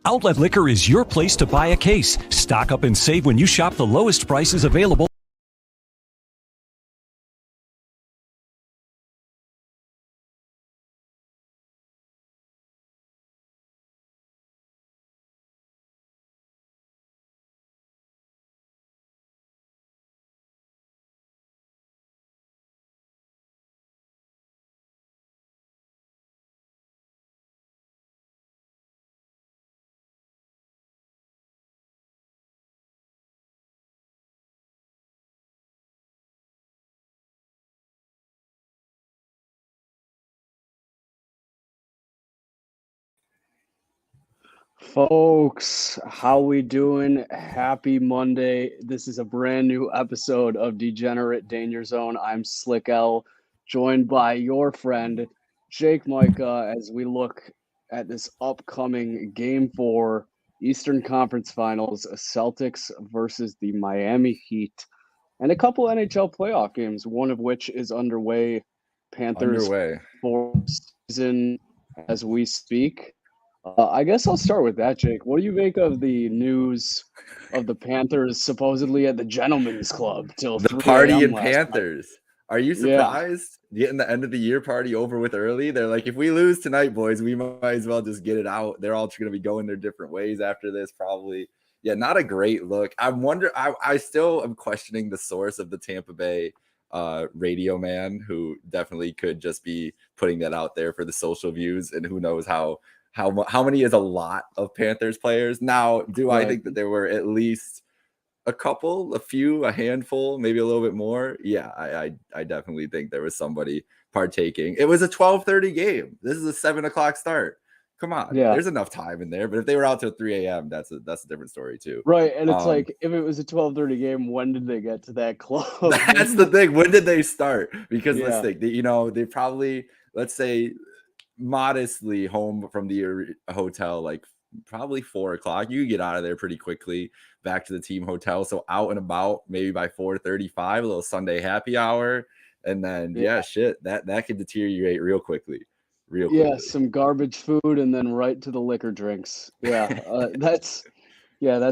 Outlet Liquor is your place to buy a case. Stock up and save when you shop the lowest prices available. Folks, how we doing? Happy Monday. This is a brand new episode of Degenerate Danger Zone. I'm Slick L, joined by your friend Jake Micah as we look at this upcoming Game 4 Eastern Conference Finals, Celtics versus the Miami Heat, and a couple NHL playoff games, one of which is underway. Panthers fourth season as we speak. I guess I'll start with that, Jake. What do you make of the news of the Panthers supposedly at the Gentlemen's Club till the 3 party a.m. in Panthers? Are you surprised? Getting the end of the year party over with early? They're like, if we lose tonight, boys, we might as well just get it out. They're all going to be going their different ways after this, probably. Yeah, not a great look. I still am questioning the source of the Tampa Bay radio man, who definitely could just be putting that out there for the social views, and who knows how many is a lot of Panthers players. Now, I think that there were at least a few, a handful, maybe a little bit more? Yeah, I definitely think there was somebody partaking. It was a 12:30 game. This is a 7 o'clock start. Come on, there's enough time in there. But if they were out till 3 a.m., that's a different story too. Right, and it's like, if it was a 12:30 game, when did they get to that club? That's the thing. When did they start? Because let's think, they probably, let's say, modestly home from the hotel, like probably 4 o'clock. You get out of there pretty quickly back to the team hotel. So out and about maybe by 4:35, a little Sunday happy hour. And then, that could deteriorate real quickly. Some garbage food and then right to the liquor drinks. That's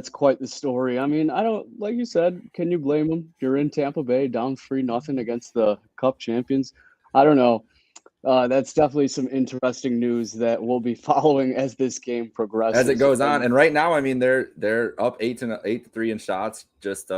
quite the story. I mean, I don't, like you said, can you blame them? You're in Tampa Bay down 3-0 against the Cup champions. I don't know. That's definitely some interesting news that we'll be following as this game progresses. As it goes on. And right now, I mean, they're up 8-3 in shots. Just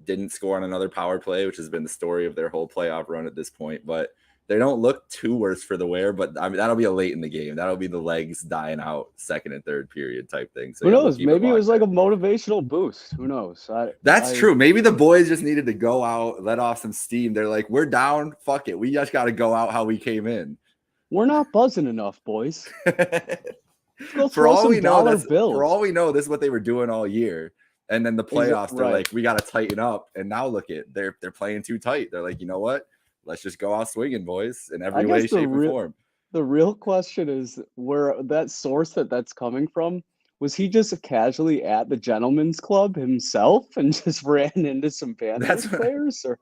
didn't score on another power play, which has been the story of their whole playoff run at this point. But they don't look too worse for the wear. But I mean, that'll be a late in the game. That'll be the legs dying out second and third period type thing. So who knows? Maybe it was like a motivational boost. Who knows? That's true. Maybe the boys just needed to go out, let off some steam. They're like, we're down. Fuck it. We just got to go out how we came in. We're not buzzing enough, boys. For all we know, this is what they were doing all year. And then the playoffs, they're like, we got to tighten up. And now look they're playing too tight. They're like, you know what? Let's just go out swinging, boys, in every way, shape, and form. The real question is where that source that's coming from. Was he just casually at the Gentlemen's Club himself and just ran into some Panthers players? Or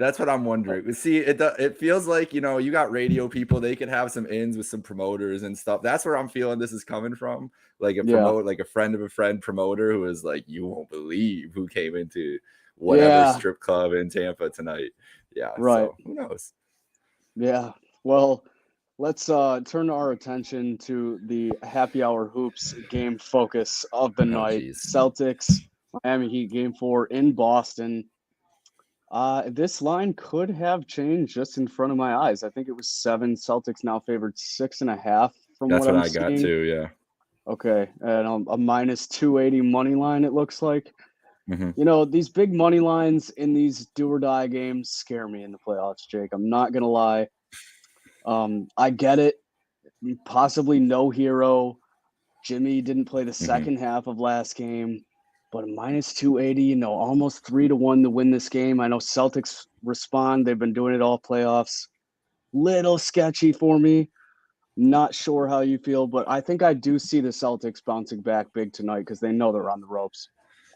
that's what I'm wondering. See, it feels like, you got radio people. They could have some ins with some promoters and stuff. That's where I'm feeling this is coming from. Like a promoter, like a friend of a friend promoter who is like, you won't believe who came into whatever strip club in Tampa tonight. Yeah. Right. So who knows? Yeah. Well, let's turn our attention to the happy hour hoops game focus of the night. Geez. Celtics, Miami Heat game 4 in Boston. This line could have changed just in front of my eyes. I think it was 7. Celtics now favored 6.5 from That's what I'm I got seeing. too. Yeah. Okay. And a minus 280 money line, it looks like. Mm-hmm. These big money lines in these do or die games scare me in the playoffs, Jake. I'm not going to lie. I get it. Possibly no hero. Jimmy didn't play the second half of last game, but a minus 280, almost 3-1 to win this game. I know Celtics respond. They've been doing it all playoffs. Little sketchy for me. Not sure how you feel, but I think I do see the Celtics bouncing back big tonight because they know they're on the ropes.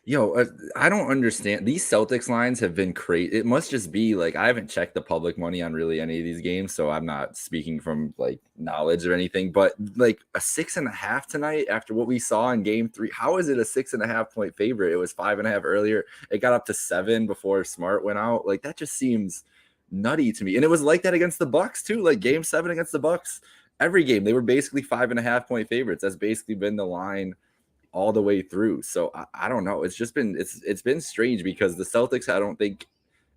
I don't understand. These Celtics lines have been crazy. It must just be like I haven't checked the public money on really any of these games, so I'm not speaking from like knowledge or anything. But like a 6.5 tonight after what we saw in Game 3, how is it a 6.5 point favorite? It was 5.5 earlier. It got up to 7 before Smart went out. Like that just seems nutty to me. And it was like that against the Bucks too. Like Game 7 against the Bucks, every game they were basically 5.5 point favorites. That's basically been the line all the way through. So I don't know. It's just been it's been strange because the Celtics, I don't think,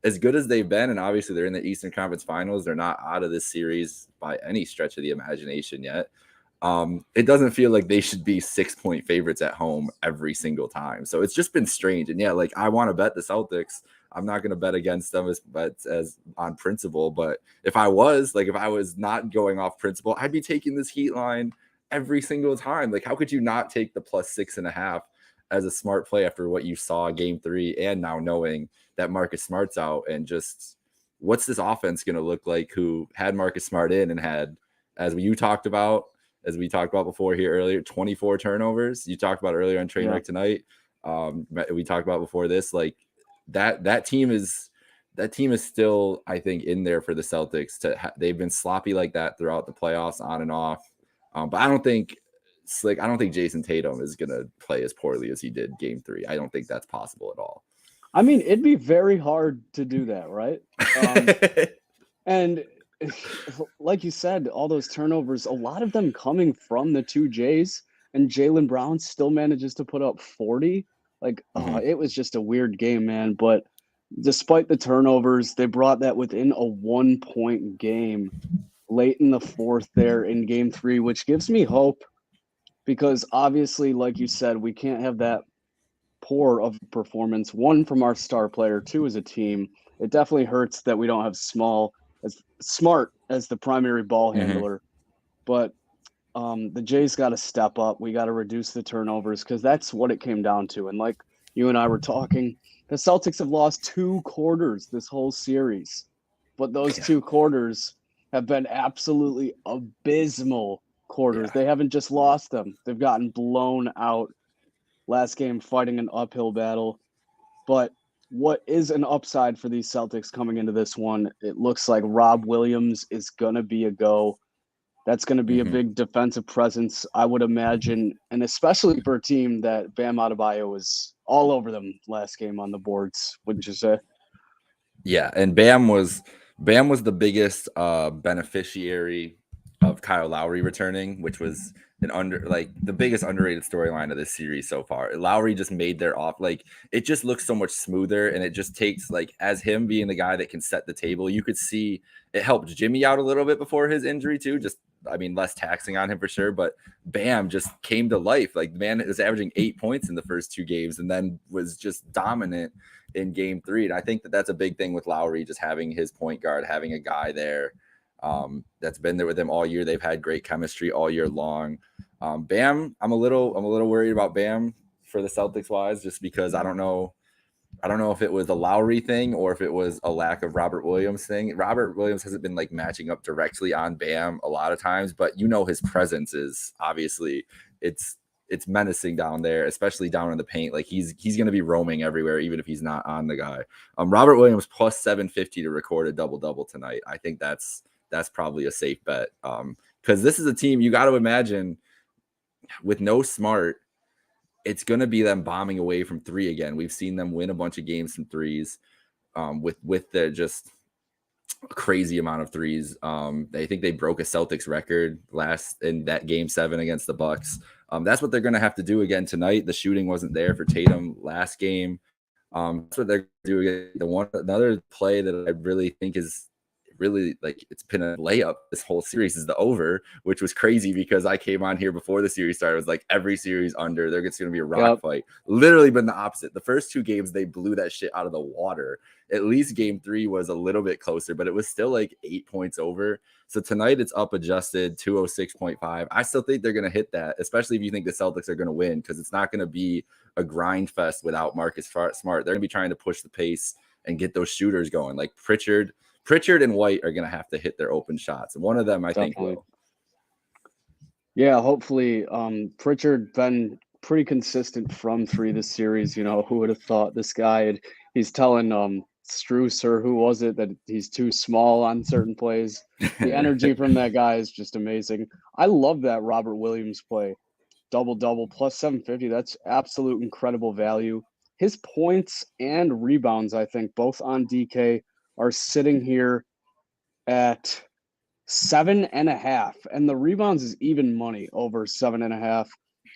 as good as they've been, and obviously they're in the Eastern Conference Finals, they're not out of this series by any stretch of the imagination yet. It doesn't feel like they should be 6-point favorites at home every single time. So it's just been strange. And yeah, like I want to bet the Celtics. I'm not going to bet against them as on principle. But if I was not going off principle, I'd be taking this Heat line every single time. Like, how could you not take the plus 6.5 as a smart play after what you saw Game 3 and now knowing that Marcus Smart's out? And just what's this offense going to look like who had Marcus Smart in and had, as we talked about before here earlier, 24 turnovers. You talked about earlier on Trainwreck tonight. We talked about before this, like that team is still, I think, in there for the Celtics. They've been sloppy like that throughout the playoffs, on and off. But I don't think Jason Tatum is going to play as poorly as he did Game 3. I don't think that's possible at all. I mean, it'd be very hard to do that, right? And like you said, all those turnovers, a lot of them coming from the two Jays, and Jalen Brown still manages to put up 40. Like, it was just a weird game, man. But despite the turnovers, they brought that within a 1-point game late in the fourth there in Game 3, which gives me hope because obviously, like you said, we can't have that poor of performance. One, from our star player, two, as a team. It definitely hurts that we don't have Smart as the primary ball handler. But the Jays got to step up. We got to reduce the turnovers because that's what it came down to. And like you and I were talking, the Celtics have lost 2 quarters this whole series. But those 2 quarters have been absolutely abysmal quarters. They haven't just lost them. They've gotten blown out. Last game fighting an uphill battle. But what is an upside for these Celtics coming into this one? It looks like Rob Williams is going to be a go. That's going to be a big defensive presence, I would imagine, and especially for a team that Bam Adebayo was all over them last game on the boards, wouldn't you say? Yeah, and Bam was the biggest beneficiary of Kyle Lowry returning, which was the biggest underrated storyline of this series so far. Lowry just made their off, like it just looks so much smoother, and it just takes, like, as him being the guy that can set the table, you could see it helped Jimmy out a little bit before his injury too. Just, I mean, less taxing on him for sure, but Bam just came to life. Like, the man was averaging 8 points in the first 2 games and then was just dominant in Game 3. And I think that that's a big thing with Lowry, just having his point guard, having a guy there that's been there with him all year. They've had great chemistry all year long. Bam, I'm a little worried about Bam for the Celtics wise, just because I don't know if it was a Lowry thing or if it was a lack of Robert Williams thing. Robert Williams hasn't been like matching up directly on Bam a lot of times, but his presence is obviously it's menacing down there, especially down in the paint. Like he's going to be roaming everywhere, even if he's not on the guy. Robert Williams plus 750 to record a double-double tonight. I think that's probably a safe bet. Because this is a team, you got to imagine, with no Smart, it's going to be them bombing away from 3 again. We've seen them win a bunch of games from threes with their just crazy amount of threes. I think they broke a Celtics record last in that Game 7 against the Bucks. That's what they're going to have to do again tonight. The shooting wasn't there for Tatum last game. That's what they're doing. Another play that I really think is really, like, it's been a layup this whole series is the over, which was crazy because I came on here before the series started. It was like every series under, there's going to be a rock fight. Literally been the opposite. The first 2 games, they blew that shit out of the water. At least Game 3 was a little bit closer, but it was still like 8 points over. So tonight it's up adjusted 206.5. I still think they're going to hit that, especially if you think the Celtics are going to win, because it's not going to be a grind fest without Marcus Smart. They're going to be trying to push the pace and get those shooters going. Like Pritchard and White are going to have to hit their open shots. And one of them, I think, will. Yeah, hopefully. Pritchard been pretty consistent from three this series. You know, who would have thought this guy? He's telling Struce or who was it that he's too small on certain plays. The energy from that guy is just amazing. I love that Robert Williams play. Double plus 750. That's absolute incredible value. His points and rebounds, I think, both on DK are sitting here at 7.5, and the rebounds is even money over 7.5.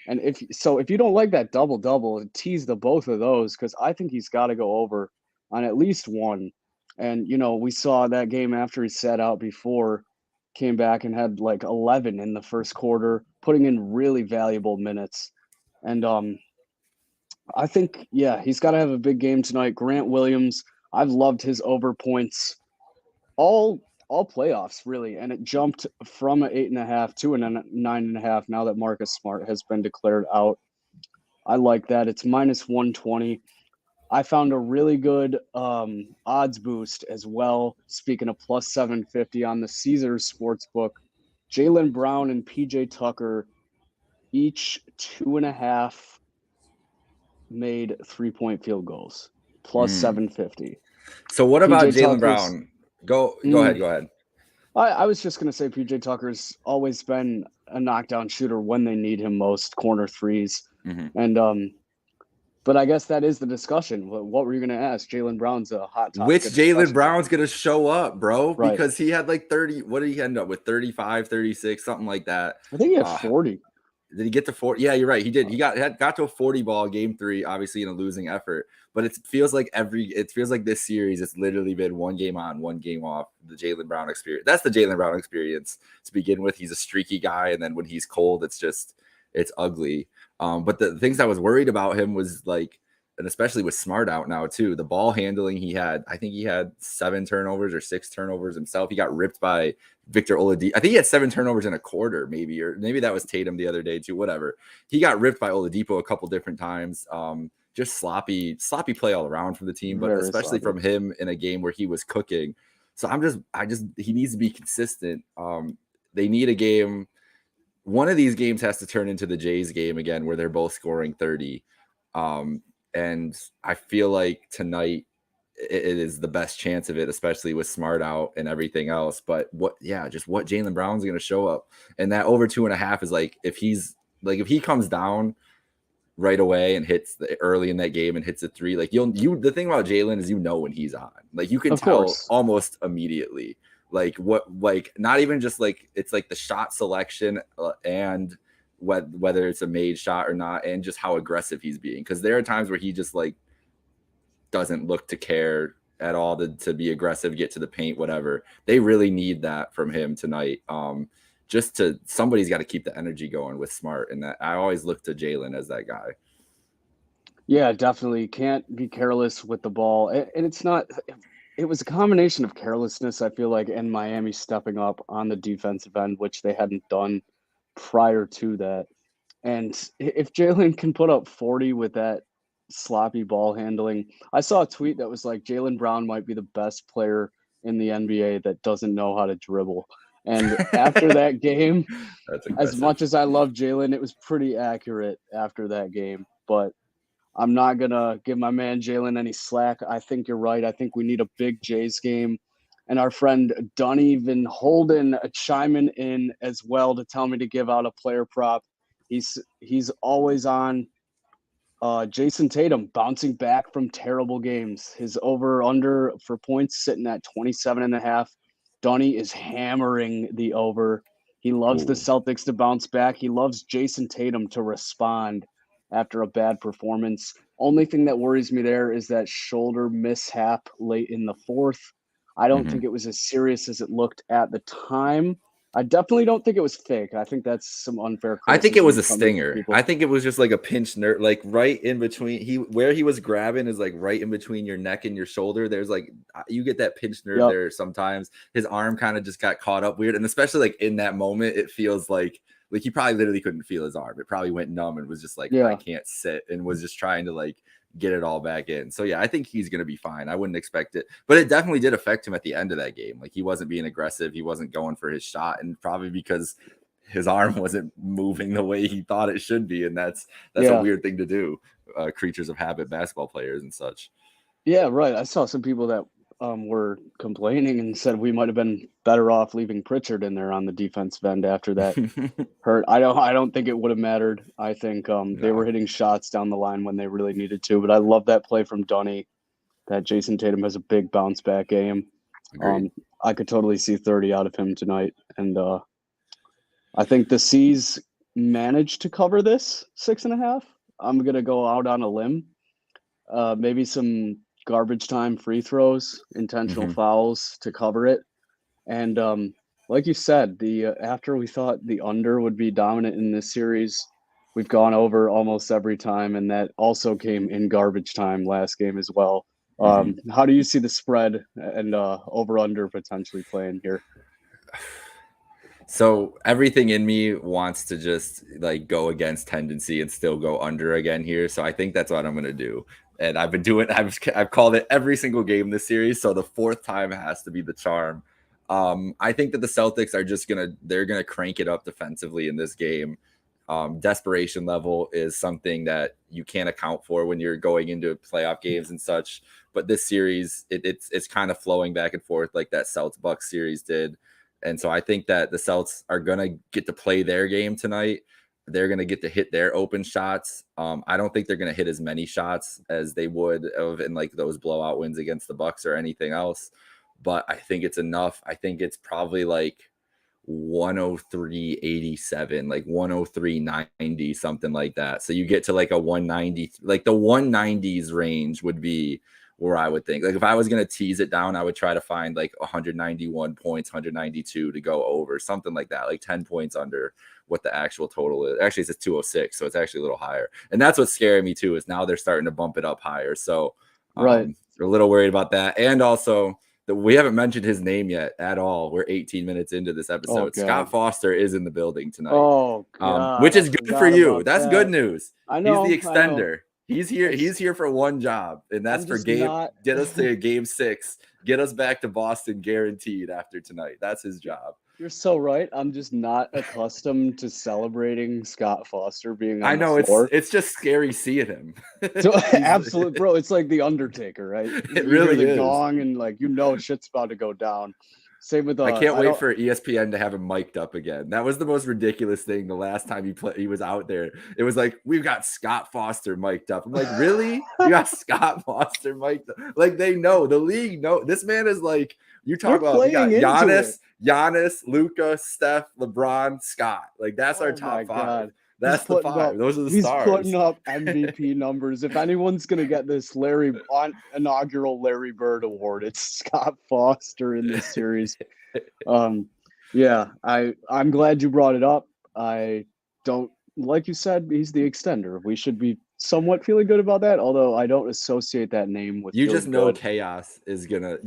And if you don't like that double, tease the both of those, because I think he's got to go over on at least one. And you know, we saw that game after he sat out before, came back and had like 11 in the first quarter, putting in really valuable minutes. And I think, yeah, he's got to have a big game tonight. Grant Williams, I've loved his over points all playoffs, really, and it jumped from an 8.5 to a 9.5 now that Marcus Smart has been declared out. I like that. It's minus 120. I found a really good odds boost as well. Speaking of plus 750 on the Caesars Sportsbook, Jalen Brown and PJ Tucker, each 2.5 made 3-point field goals, plus 750. So what about Jalen Brown? Go ahead. I was just going to say PJ Tucker's always been a knockdown shooter when they need him most, corner threes. And but I guess that is the discussion. What were you going to ask? Jalen Brown's a hot topic. Which Jalen Brown's going to show up, bro? Right. Because he had like 30. What did he end up with? 35, 36, something like that. I think he had 40. Did he get to 40? Yeah, you're right. He did. He got to a 40 ball game 3, obviously in a losing effort. But it feels like this series, it's literally been one game on, one game off. The Jalen Brown experience. That's the Jalen Brown experience to begin with. He's a streaky guy, and then when he's cold, it's ugly. But the things I was worried about him was like, and especially with Smart out now too, the ball handling I think he had 7 turnovers or 6 turnovers himself. He got ripped by Victor Oladipo. I think he had 7 turnovers in a quarter, or maybe that was Tatum the other day too, whatever. He got ripped by Oladipo a couple different times. Just sloppy play all around from the team, but very especially sloppy from him in a game where he was cooking. So he needs to be consistent. They need a game. One of these games has to turn into the Jays game again, where they're both scoring 30. And I feel like tonight it is the best chance of it, especially with Smart out and everything else. But what Jalen Brown's going to show up, and that over 2.5 is like, if he comes down right away and hits early in that game and hits a 3, like the thing about Jalen is, when he's on, like you can tell almost immediately. Like not even just like, it's like the shot selection and whether it's a made shot or not, and just how aggressive he's being. Because there are times where he just like doesn't look to care at all to be aggressive, get to the paint, whatever. They really need that from him tonight. Somebody's got to keep the energy going with Smart, and that I always look to Jalen as that guy. Yeah, definitely can't be careless with the ball, and it's not. It was a combination of carelessness, I feel like, and Miami stepping up on the defensive end, which they hadn't done prior to that. And if Jalen can put up 40 with that sloppy ball handling, I saw a tweet that was like, Jalen Brown might be the best player in the NBA that doesn't know how to dribble. And after that game, as much as I love Jalen, it was pretty accurate after that game. But I'm not going to give my man Jalen any slack. I think you're right. I think we need a big Jays game. And our friend Dunny Van Holden chiming in as well to tell me to give out a player prop. He's always on. Jason Tatum bouncing back from terrible games. His over-under for points sitting at 27.5. Dunny is hammering the over. He loves the Celtics to bounce back. He loves Jason Tatum to respond after a bad performance. Only thing that worries me there is that shoulder mishap late in the fourth. I don't think it was as serious as it looked at the time. I definitely don't think it was fake. I think that's some unfair criticism. I think it was a stinger. I think it was just like a pinch nerve, like right in between. Where he was grabbing is like right in between your neck and your shoulder. There's like, you get that pinch nerve there sometimes. His arm kind of just got caught up weird. And especially like in that moment, it feels like he probably literally couldn't feel his arm. It probably went numb and was just like, I can't sit, and was just trying to like get it all back in. So yeah, I think he's going to be fine. I wouldn't expect it, but it definitely did affect him at the end of that game. Like he wasn't being aggressive. He wasn't going for his shot, and probably because his arm wasn't moving the way he thought it should be, and that's a weird thing to do. Creatures of habit, basketball players and such. Yeah, right. I saw some people that were complaining and said we might have been better off leaving Pritchard in there on the defensive end after that hurt. I don't think it would have mattered. I think they were hitting shots down the line when they really needed to. But I love that play from Dunny, that Jason Tatum has a big bounce back game. I could totally see 30 out of him tonight. And I think the C's managed to cover this 6.5. I'm going to go out on a limb. Maybe some garbage time free throws, intentional fouls to cover it. And like you said, after we thought the under would be dominant in this series, we've gone over almost every time, and that also came in garbage time last game as well. How do you see the spread and over-under potentially playing here? So everything in me wants to just like go against tendency and still go under again here. So I think that's what I'm going to do. And I've been doing, I've called it every single game this series. So the fourth time has to be the charm. I think that the Celtics are just they're going to crank it up defensively in this game. Desperation level is something that you can't account for when you're going into playoff games and such. But this series, it's kind of flowing back and forth like that Celtics-Bucks series did. And so I think that the Celtics are going to get to play their game tonight. They're going to get to hit their open shots. I don't think they're going to hit as many shots as they would have in like those blowout wins against the Bucks or anything else. But I think it's enough. I think it's probably like 103.87, like 103.90, something like that. So you get to like a 190, like the 190s range would be where I would think. Like if I was going to tease it down, I would try to find like 191 points, 192 to go over, something like that, like 10 points under what the actual total is. Actually, it's 206, so it's actually a little higher. And that's what's scaring me too, is now they're starting to bump it up higher. So we're a little worried about that. And also we haven't mentioned his name yet at all. We're 18 minutes into this episode. Scott Foster is in the building tonight. Which is good for you. That's good news. I know. He's the extender. He's here. He's here for one job, and that's for get us to game 6, get us back to Boston guaranteed after tonight. That's his job. You're so right. I'm just not accustomed to celebrating Scott Foster being on I know the floor. it's just scary seeing him. Absolutely, bro. It's like the Undertaker, right? It really is. Gong and like shit's about to go down. Same with I can't wait for ESPN to have him mic'd up again. That was the most ridiculous thing. The last time he was out there, it was like, we've got Scott Foster mic'd up. I'm like, really? You got Scott Foster mic'd up? Like they know, the league know. This man is like, you talk about, you got Giannis, Luka, Steph, LeBron, Scott. Like that's our top 5. God. That's the 5. Those are the stars. He's putting up MVP numbers. If anyone's going to get this inaugural Larry Bird Award, it's Scott Foster in this series. I'm glad you brought it up. I don't, like you said, he's the extender. We should be somewhat feeling good about that, although I don't associate that name with chaos is going to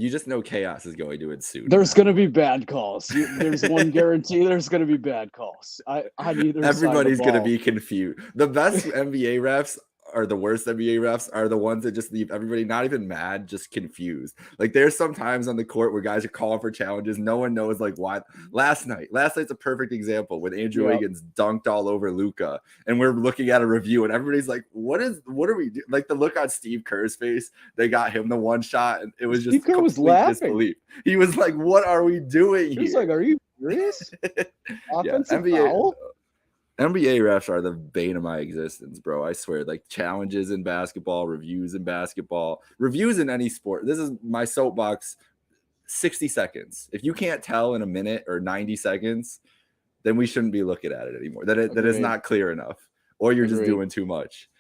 ensue. There's going to be bad calls. There's one guarantee, there's going to be bad calls. Everybody's going to be confused. The best NBA refs are the worst NBA refs are the ones that just leave everybody not even mad, just confused. Like there's some times on the court where guys are calling for challenges. No one knows like why. Last night's a perfect example when Andrew Wiggins dunked all over Luka, and we're looking at a review and everybody's like, what are we doing? Like the look on Steve Kerr's face, they got him the one shot and it was just Steve Kerr was laughing. Disbelief. He was like, what are we doing here? He's like, are you serious? Offensive foul? NBA refs are the bane of my existence, bro. I swear, like challenges in basketball, reviews in basketball, reviews in any sport. This is my soapbox. 60 seconds. If you can't tell in a minute or 90 seconds, then we shouldn't be looking at it anymore. That is not clear enough, or you're just doing too much.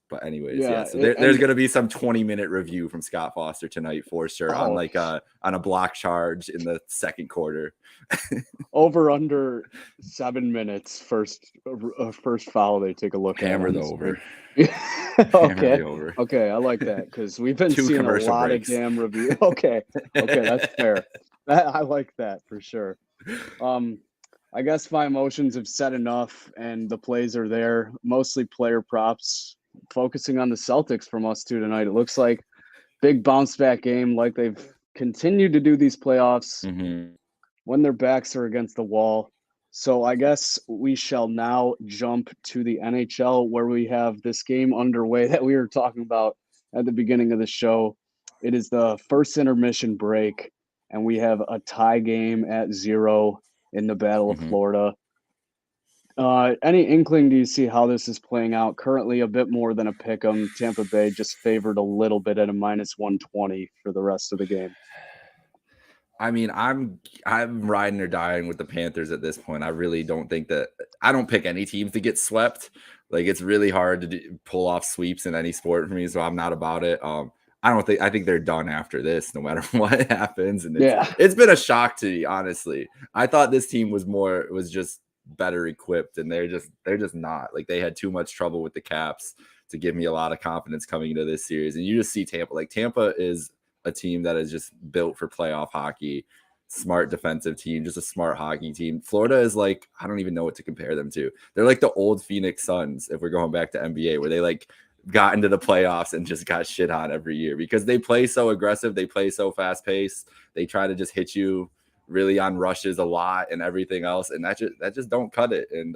But anyways, so there's going to be some 20-minute review from Scott Foster tonight for sure on a block charge in the second quarter. Over under 7 minutes. First foul. They take a look Hammer at the over. Okay, I like that because we've been seeing a lot of damn review. Okay, that's fair. I like that for sure. I guess my emotions have said enough, and the plays are there. Mostly player props. Focusing on the Celtics from us too tonight. It looks like big bounce back game, like they've continued to do these playoffs when their backs are against the wall. So I guess we shall now jump to the NHL where we have this game underway that we were talking about at the beginning of the show. It is the first intermission break, and we have a tie game at 0 in the Battle of Florida. Any inkling do you see how this is playing out? Currently a bit more than a pick 'em. Tampa Bay just favored a little bit at a -120 for the rest of the game. I mean, I'm riding or dying with the Panthers at this point. I really don't think that I don't pick any teams to get swept. Like it's really hard to pull off sweeps in any sport for me, so I'm not about it. I think they're done after this, no matter what happens. And it's been a shock to me, honestly. I thought this team was just better equipped, and they're just not. Like they had too much trouble with the Caps to give me a lot of confidence coming into this series. And you just see Tampa. Like Tampa is a team that is just built for playoff hockey, smart defensive team, just a smart hockey team. Florida is like, I don't even know what to compare them to. They're like the old Phoenix Suns, if we're going back to NBA, where they like got into the playoffs and just got shit on every year because they play so aggressive, they play so fast paced, they try to just hit you really on rushes a lot and everything else, and that just don't cut it. And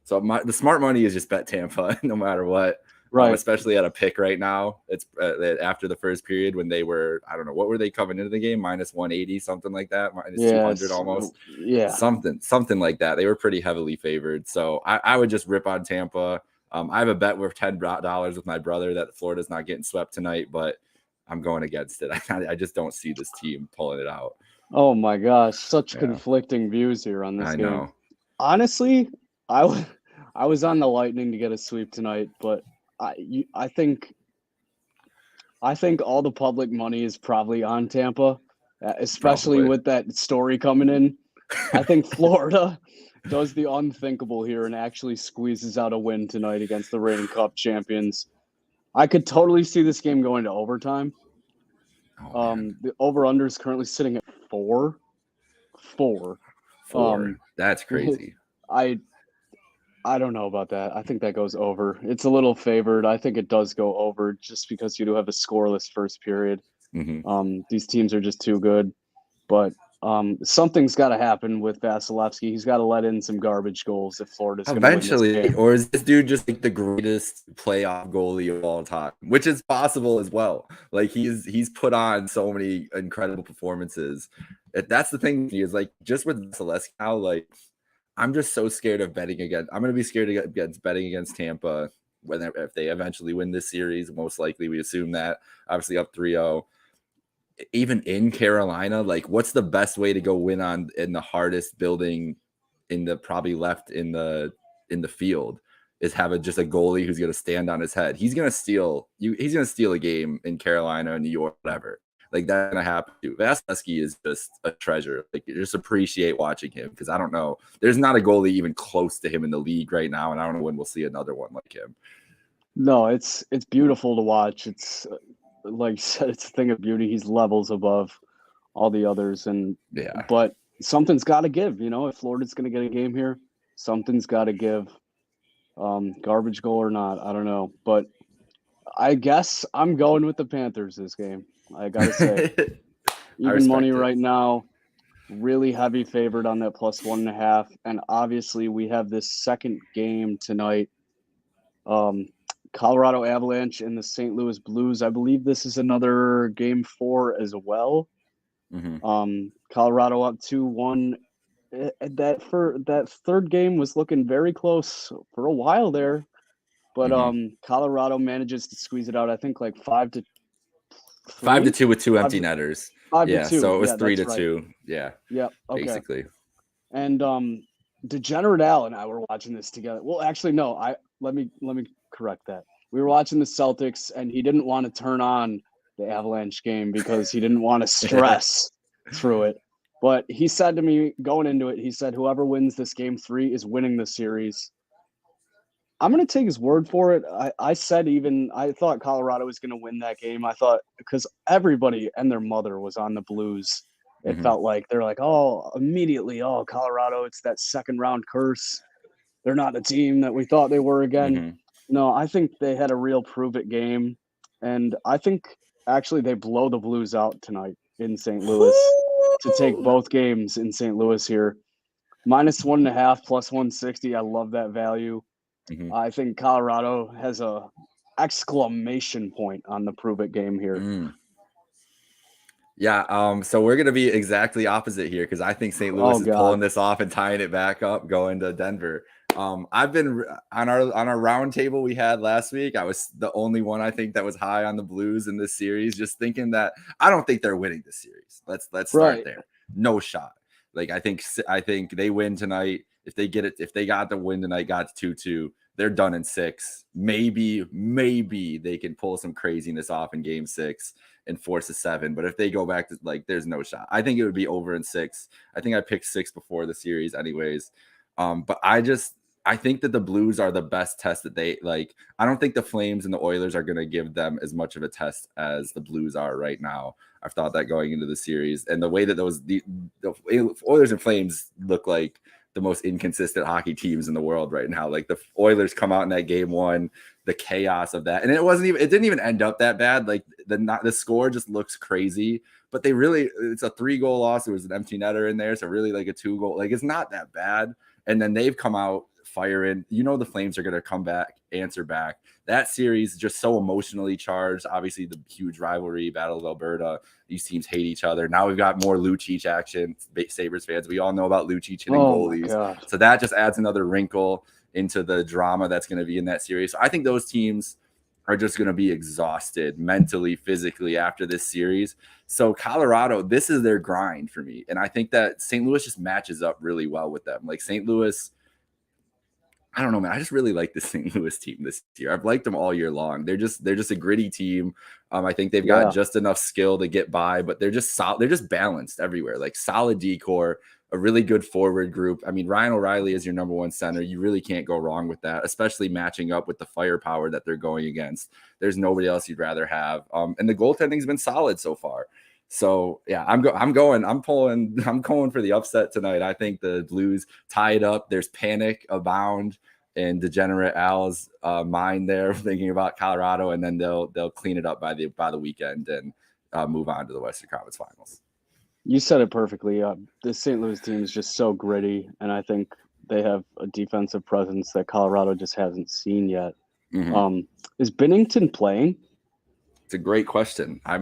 so the smart money is just bet Tampa no matter what. Right, especially at a pick right now. It's after the first period when they were, I don't know, what were they coming into the game? -180, something like that, -200 almost. Yeah, something like that. They were pretty heavily favored. So I would just rip on Tampa. I have a bet worth $10 with my brother that Florida's not getting swept tonight, but I'm going against it. I just don't see this team pulling it out. Oh my gosh, such conflicting views here on this game. I know. Honestly, I was on the Lightning to get a sweep tonight, but I think all the public money is probably on Tampa, especially with that story coming in. I think Florida does the unthinkable here and actually squeezes out a win tonight against the reigning Cup champions. I could totally see this game going to overtime. The over-under is currently sitting at 4. That's crazy. I don't know about that. I think that goes over. It's a little favored. I think it does go over just because you do have a scoreless first period. These teams are just too good. But something's got to happen with Vasilevsky. He's got to let in some garbage goals if Florida's going to win this game. Or is this dude just like the greatest playoff goalie of all time, which is possible as well. Like he's put on so many incredible performances. That's the thing. He is like just with Vasilevsky now, like I'm just so scared of betting against. I'm going to be scared against betting against Tampa if they eventually win this series. Most likely, we assume that. Obviously, up 3-0. Even in Carolina, like, what's the best way to go win in the hardest building probably left in the field is have just a goalie who's going to stand on his head. He's going to steal you. He's going to steal a game in Carolina, New York, whatever. Like that's gonna happen too. Vasilevsky is just a treasure. Like you just appreciate watching him because I don't know. There's not a goalie even close to him in the league right now, and I don't know when we'll see another one like him. No, it's beautiful to watch. It's like you said, it's a thing of beauty. He's levels above all the others, but something's got to give. You know, if Florida's gonna get a game here, something's got to give. Garbage goal or not, I don't know, but I guess I'm going with the Panthers this game. I gotta say, even money right now, really heavy favored on that +1.5. And obviously, we have this second game tonight. Colorado Avalanche and the St. Louis Blues. I believe this is another game 4 as well. Colorado up 2-1. That third game was looking very close for a while there, but Colorado manages to squeeze it out. I think like 5-2 with 2 empty netters. 5-2. So it was 3-2. Right. Yeah. Okay. Basically. And Degenerate Al and I were watching this together. Well, actually, no. Let me correct that. We were watching the Celtics, and he didn't want to turn on the Avalanche game because he didn't want to stress through it. But he said to me going into it, he said, whoever wins this game 3 is winning the series. I'm going to take his word for it. I thought Colorado was going to win that game. I thought because everybody and their mother was on the Blues. It felt like they're like, immediately, Colorado, it's that second round curse. They're not the team that we thought they were again. No, I think they had a real prove it game. And I think actually they blow the Blues out tonight in St. Louis to take both games in St. Louis here. -1.5 plus 160. I love that value. Mm-hmm. I think Colorado has a exclamation point on the prove it game here. Yeah, so we're gonna be exactly opposite here because I think St. Louis is pulling this off and tying it back up, going to Denver. I've been on our round table we had last week. I was the only one I think that was high on the Blues in this series, just thinking that I don't think they're winning this series. Let's start there. No shot. Like I think they win tonight. If they get it, if they got the win tonight, got 2-2, they're done in 6. Maybe they can pull some craziness off in game 6 and force a 7. But if they go back to there's no shot. I think it would be over in 6. I think I picked 6 before the series anyways. But I think that the Blues are the best test that they like. I don't think the Flames and the Oilers are going to give them as much of a test as the Blues are right now. I've thought that going into the series, and the way that the Oilers and Flames look like the most inconsistent hockey teams in the world right now. Like the Oilers come out in that game 1, the chaos of that, and it didn't even end up that bad. Like the score just looks crazy, but it's a 3-goal loss. There was an empty netter in there, so really like a 2-goal. Like it's not that bad. And then they've come out firing. The Flames are going to come back, answer back. That series just so emotionally charged. Obviously, the huge rivalry, Battle of Alberta. These teams hate each other. Now we've got more Lucic action. Sabres fans, we all know about Lucic hitting goalies. So that just adds another wrinkle into the drama that's going to be in that series. So I think those teams are just going to be exhausted mentally, physically after this series. So Colorado, this is their grind for me. And I think that St. Louis just matches up really well with them. Like St. Louis, I don't know, man. I just really like the St. Louis team this year. I've liked them all year long. They're just a gritty team. I think they've got just enough skill to get by, but they're just solid. They're just balanced everywhere. Like solid decor, a really good forward group. I mean, Ryan O'Reilly is your number 1 center. You really can't go wrong with that, especially matching up with the firepower that they're going against. There's nobody else you'd rather have. And the goaltending's been solid so far. So yeah, I'm going for the upset tonight. I think the Blues tie it up. There's panic abound in Degenerate Al's mind there, thinking about Colorado, and then they'll clean it up by the weekend and move on to the Western Conference Finals. You said it perfectly. The St. Louis team is just so gritty, and I think they have a defensive presence that Colorado just hasn't seen yet. Mm-hmm. Is Binnington playing? It's a great question. I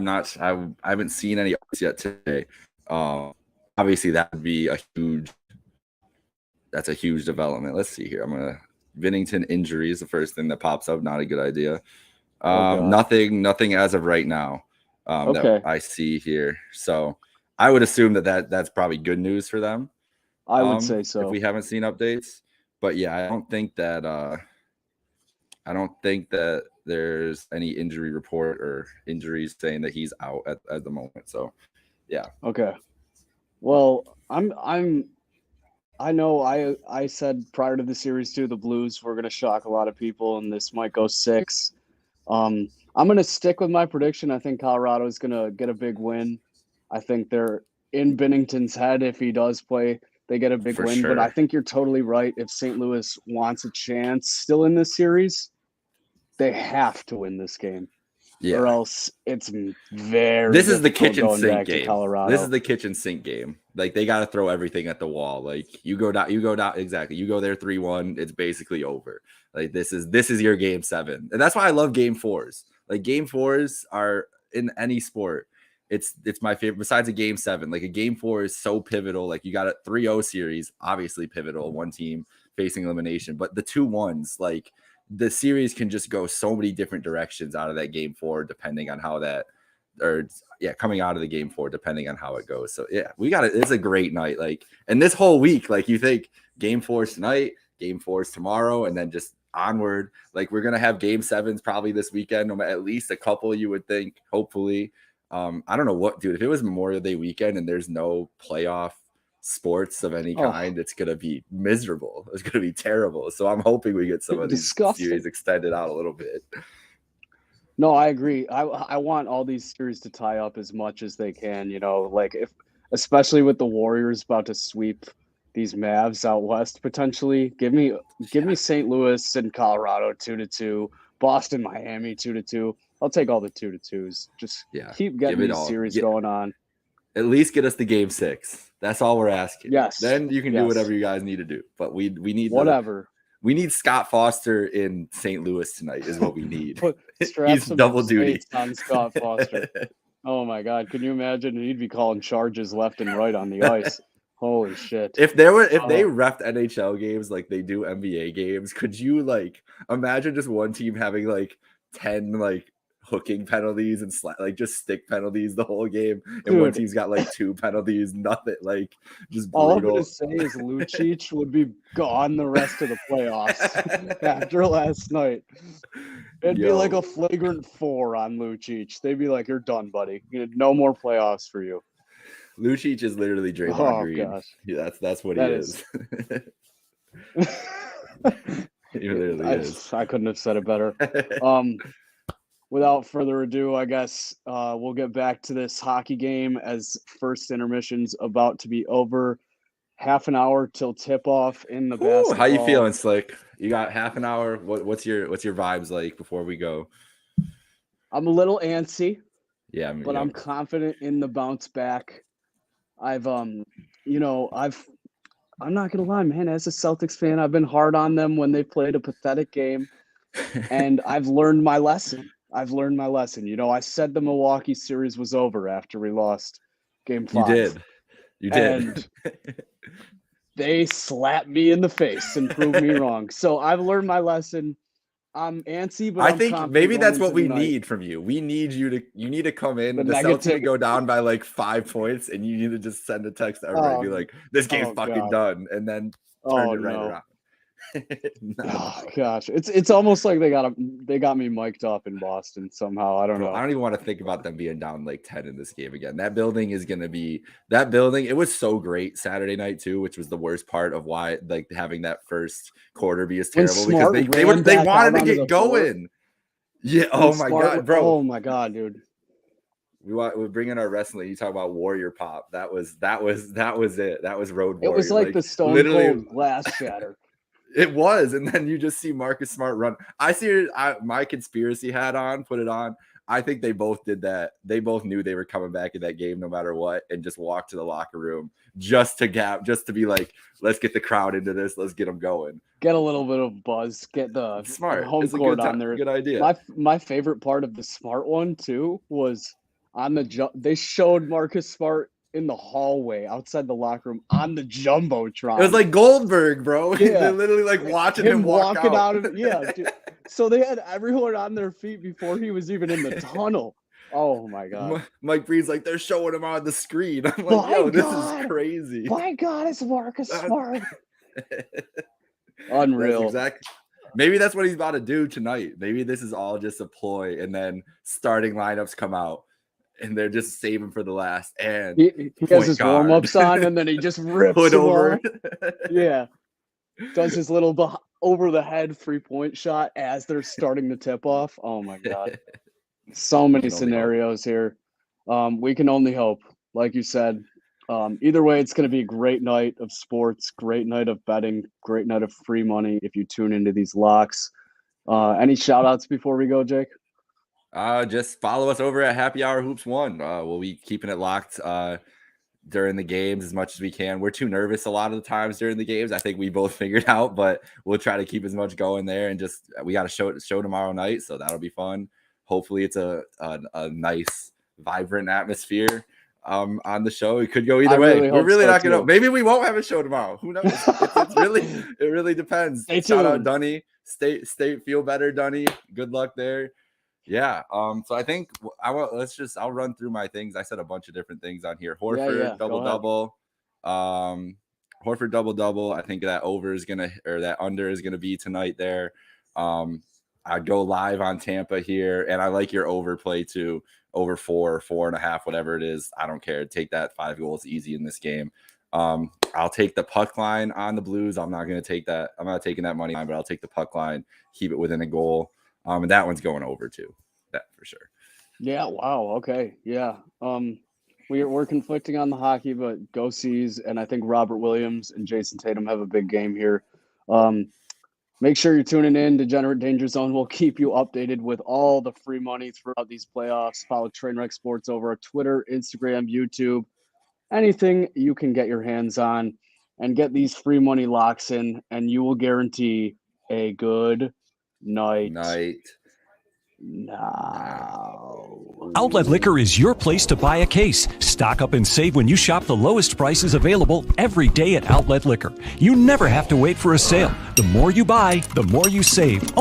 haven't seen any yet today. Obviously, that would be a huge development. Let's see here. Binnington injury is the first thing that pops up. Not a good idea. Nothing as of right now that I see here. So I would assume that's probably good news for them. I would say so. If we haven't seen updates, but yeah, I don't think that there's any injury report or injuries saying that he's out at the moment. So yeah. Okay. Well, I know I said prior to the series too, the Blues were going to shock a lot of people, and this might go 6. I'm going to stick with my prediction. I think Colorado is going to get a big win. I think they're in Binnington's head. If he does play, they get a big win. Sure. But I think you're totally right. If St. Louis wants a chance still in this series, they have to win this game. Yeah. Or else it's very. This is the kitchen sink game. This is the kitchen sink game. Like they got to throw everything at the wall. Like you go down. Exactly. You go there 3-1. It's basically over. Like this is your game 7, and that's why I love game 4s. Like game 4s are in any sport. It's my favorite. Besides a game 7, like a game 4 is so pivotal. Like you got a 3-0 series, obviously pivotal. One team facing elimination, but the 2-1s, like. The series can just go so many different directions out of that game 4, depending on how coming out of the game 4, depending on how it goes. So yeah, it's a great night. Like, and this whole week, like you think game 4's tonight, game 4's tomorrow, and then just onward. Like we're going to have game 7s probably this weekend, at least a couple, you would think, hopefully. I don't know what, dude, if it was Memorial Day weekend and there's no playoff sports of any kind, it's going to be miserable. It's going to be terrible. So I'm hoping we get some of these series extended out a little bit. No, I agree. I want all these series to tie up as much as they can, like especially with the Warriors about to sweep these Mavs out west potentially. Give me St. Louis and Colorado 2-2, Boston, Miami 2-2. I'll take all the 2-2s. Just keep getting these series going on. At least get us to game 6. That's all we're asking. Yes. Then you can do whatever you guys need to do. But we need whatever. We need Scott Foster in St. Louis tonight is what we need. He's double duty on Scott Foster. Oh my God. Can you imagine? He'd be calling charges left and right on the ice. Holy shit. If they reffed NHL games like they do NBA games, could you like imagine just one team having like 10 like hooking penalties and like just stick penalties the whole game, and one team's got like 2 penalties, nothing, like just brutal. All I'm gonna say is Lucic would be gone the rest of the playoffs after last night. It'd be like a flagrant 4 on Lucic. They'd be like, "You're done, buddy. No more playoffs for you." Lucic is literally Draymond Green. Gosh. Yeah, that's what he is. He literally is. I couldn't have said it better. Without further ado, I guess we'll get back to this hockey game as first intermission's about to be over. Half an hour till tip-off in the basketball. How you feeling, Slick? You got half an hour. What's your vibes like before we go? I'm a little antsy. Yeah, but I'm confident in the bounce back. I'm not gonna lie, man. As a Celtics fan, I've been hard on them when they played a pathetic game, and I've learned my lesson. You know, I said the Milwaukee series was over after we lost Game 5. You did. And they slapped me in the face and proved me wrong. So I've learned my lesson. I'm antsy, but I think maybe that's what we need from you. We need you to come in. The Celtics go down by like 5 points, and you need to just send a text to everybody and be like, "This game's fucking done," and then turn it right around. Oh gosh, it's almost like they got me mic'd up in Boston somehow. I don't know. I don't even want to think about them being down like 10 in this game again. That building. It was so great Saturday night too, which was the worst part of why like having that first quarter be as terrible because they wanted to get going. Yeah. Oh my God, bro. Oh my God, dude. We bring in our wrestling. You talk about Warrior Pop. That was it. That was Road Warrior. It was like the Stone Cold glass shatter. It was, and then you just see Marcus Smart run. I see my conspiracy hat on, put it on. I think they both did that. They both knew they were coming back in that game no matter what, and just walked to the locker room just to be like, let's get the crowd into this. Let's get them going. Get a little bit of buzz. Get the Smart home court on there. Good idea. My favorite part of the Smart one too was on they showed Marcus Smart in the hallway outside the locker room on the Jumbotron. It was like Goldberg, bro. Yeah. They're literally like watching him walking out of dude. So they had everyone on their feet before he was even in the tunnel. Oh my God. Mike Breed's like, they're showing him on the screen. I'm like, this is crazy. My God, it's Marcus Smart. Unreal. Exactly. Maybe that's what he's about to do tonight. Maybe this is all just a ploy, and then starting lineups come out. And they're just saving for the last. And he has his warm-ups on, and then he just rips it over. Yeah. Does his little over-the-head 3-point shot as they're starting to tip off. Oh, my God. So many scenarios here. We can only hope. Like you said, either way, it's going to be a great night of sports, great night of betting, great night of free money if you tune into these locks. Any shout-outs before we go, Jake? Just follow us over at Happy Hour Hoops 1. We'll be keeping it locked during the games as much as we can. We're too nervous a lot of the times during the games. I think we both figured out, but we'll try to keep as much going there. And just we got a show tomorrow night, so that'll be fun. Hopefully, it's a nice, vibrant atmosphere on the show. It could go either way. We're really not gonna. Maybe we won't have a show tomorrow. Who knows? It really depends. Shout out Dunny. Stay feel better, Dunny. Good luck there. Yeah. So I think I'll run through my things. I said a bunch of different things on here. Horford double. Horford double. I think that that under is gonna be tonight there. I'd go live on Tampa here, and I like your overplay too. Over 4.5, whatever it is. I don't care. Take that 5 goals easy in this game. I'll take the puck line on the Blues. I'm not going to take that. I'm not taking that money line, but I'll take the puck line, keep it within a goal. And that one's going over too. That for sure. Yeah. Wow. Okay. Yeah. We're conflicting on the hockey, but go C's. And I think Robert Williams and Jason Tatum have a big game here. Make sure you're tuning in. Degenerate Danger Zone will keep you updated with all the free money throughout these playoffs. Follow Trainwreck Sports over on Twitter, Instagram, YouTube. anything you can get your hands on, and get these free money locks in, and you will guarantee a good night. Now. Outlet Liquor is your place to buy a case. Stock up and save when you shop the lowest prices available every day at Outlet Liquor. You never have to wait for a sale. The more you buy, the more you save.